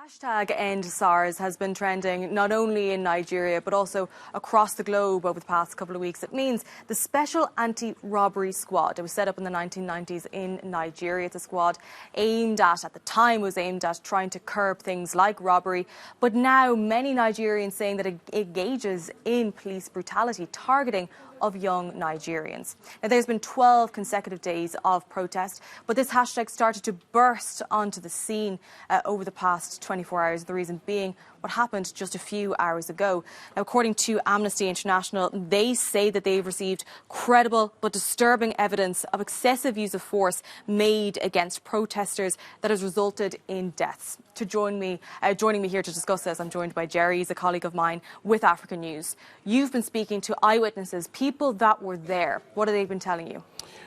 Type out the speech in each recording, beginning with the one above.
Hashtag End Sars has been trending not only in Nigeria but also across the globe over the past couple of weeks. It means the Special Anti-Robbery Squad. It was set up in the 1990s in Nigeria. It's a squad at the time, was aimed at trying to curb things like robbery. But now many Nigerians saying that it engages in police brutality, targeting of young Nigerians. Now, there's been 12 consecutive days of protest, but this hashtag started to burst onto the scene over the past 24 hours. The reason being what happened just a few hours ago. Now, according to Amnesty International, they say that they've received credible but disturbing evidence of excessive use of force made against protesters that has resulted in deaths. Joining me here to discuss this, I'm joined by Jerry. He's a colleague of mine with African News. You've been speaking to eyewitnesses, people that were there. What have they been telling you?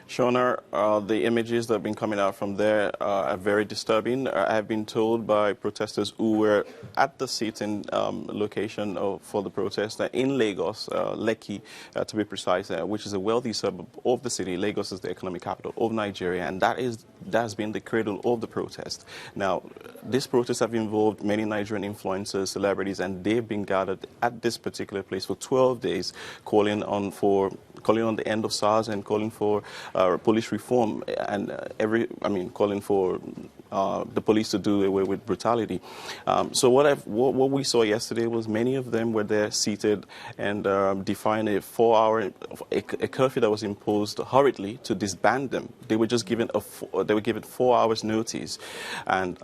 Shona, the images that have been coming out from there are very disturbing. I have been told by protesters who were at the sitting location for the protest in Lagos, Lekki, to be precise, which is a wealthy suburb of the city. Lagos is the economic capital of Nigeria, and that has been the cradle of the protest. Now, these protests have involved many Nigerian influencers, celebrities, and they've been gathered at this particular place for 12 days, calling on the end of Sars and calling for police reform and calling for the police to do away with brutality. So what we saw yesterday was many of them were there seated and defying a 4-hour curfew that was imposed hurriedly to disband them. They were just given 4 hours notice, and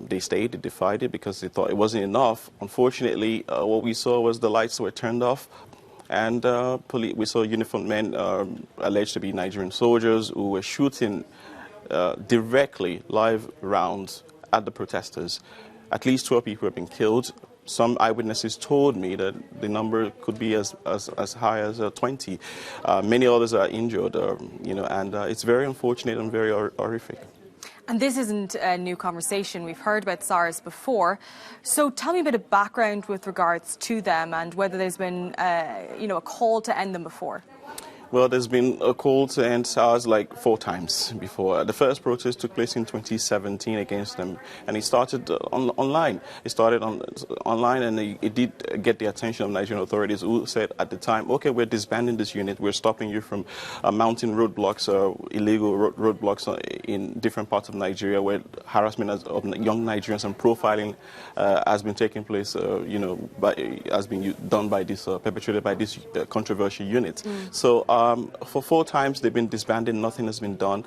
they stayed. They defied it because they thought it wasn't enough. Unfortunately, what we saw was the lights were turned off. And we saw uniformed men alleged to be Nigerian soldiers who were shooting directly live rounds at the protesters. At least 12 people have been killed. Some eyewitnesses told me that the number could be as high as 20. Many others are injured, and it's very unfortunate and very horrific. And this isn't a new conversation. We've heard about SARS before. So tell me a bit of background with regards to them and whether there's been, a call to end them before. Well, there's been a call to end SARS like 4 times before. The first protest took place in 2017 against them, and it started online. It started online, and it did get the attention of Nigerian authorities who said at the time, okay, we're disbanding this unit. We're stopping you from mounting roadblocks, illegal roadblocks in different parts of Nigeria where harassment of young Nigerians and profiling has been taking place, has been done by this, perpetrated by this controversial unit. So for 4 times they've been disbanded, nothing has been done.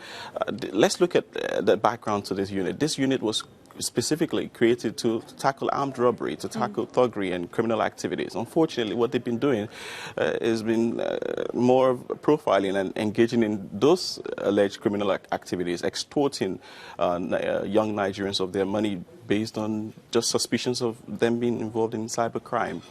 Let's look at the background to this unit. This unit was specifically created to tackle armed robbery, to tackle thuggery and criminal activities. Unfortunately, what they've been doing has been more of profiling and engaging in those alleged criminal activities, extorting young Nigerians of their money based on just suspicions of them being involved in cybercrime.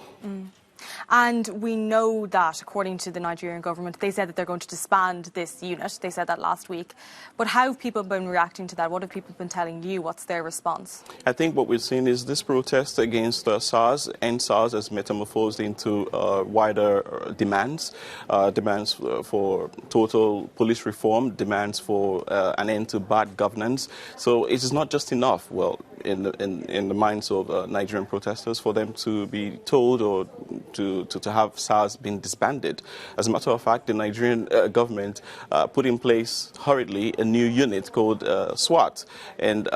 And we know that, according to the Nigerian government, they said that they're going to disband this unit. They said that last week. But how have people been reacting to that? What have people been telling you? What's their response? I think what we've seen is this protest against SARS and SARS has metamorphosed into wider demands for total police reform, demands for an end to bad governance. So it is not just enough, in the minds of Nigerian protesters, for them to be told or to have SARS been disbanded. As a matter of fact, the Nigerian government put in place hurriedly a new unit called SWAT, and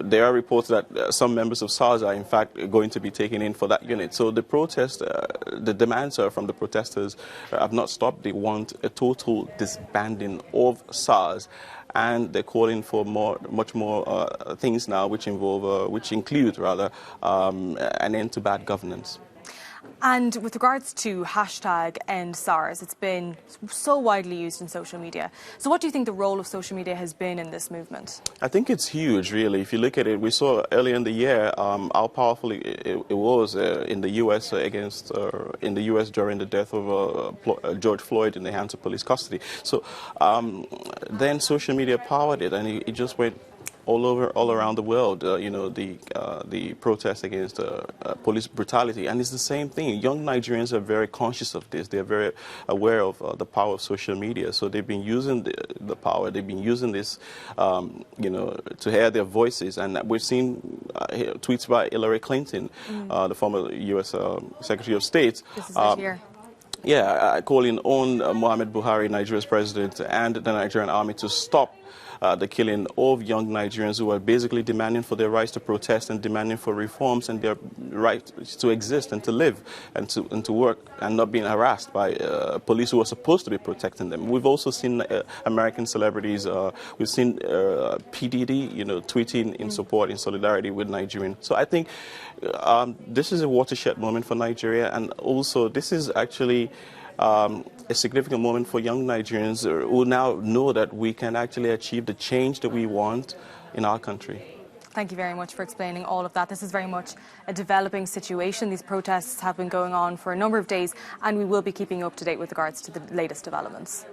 there are reports that some members of SARS are in fact going to be taken in for that unit. So the protest, the demands from the protesters have not stopped. They want a total disbanding of SARS. And they're calling for much more things now, which include an end to bad governance. And with regards to hashtag End Sars, it's been so widely used in social media. So what do you think the role of social media has been in this movement? I think it's huge, really. If you look at it, we saw earlier in the year how powerful it was in the U.S. in the U.S. during the death of George Floyd in the hands of police custody. So then social media powered it, and it just went all around the world. The protests against police brutality, and it's the same thing. Young Nigerians are very conscious of this. They're very aware of the power of social media. So they've been using the power. They've been using this, to hear their voices. And we've seen tweets by Hillary Clinton, the former U.S. Secretary of State. This is right here. Yeah, calling on Muhammad Buhari, Nigeria's president, and the Nigerian army to stop the killing of young Nigerians who are basically demanding for their rights to protest and demanding for reforms and their right to exist and to live and to work and not being harassed by police who are supposed to be protecting them. We've also seen American celebrities. We've seen P. Diddy, tweeting in support, in solidarity with Nigerians. So I think this is a watershed moment for Nigeria, and also this is actually a significant moment for young Nigerians who now know that we can actually achieve the change that we want in our country. Thank you very much for explaining all of that. This is very much a developing situation. These protests have been going on for a number of days, and we will be keeping you up to date with regards to the latest developments.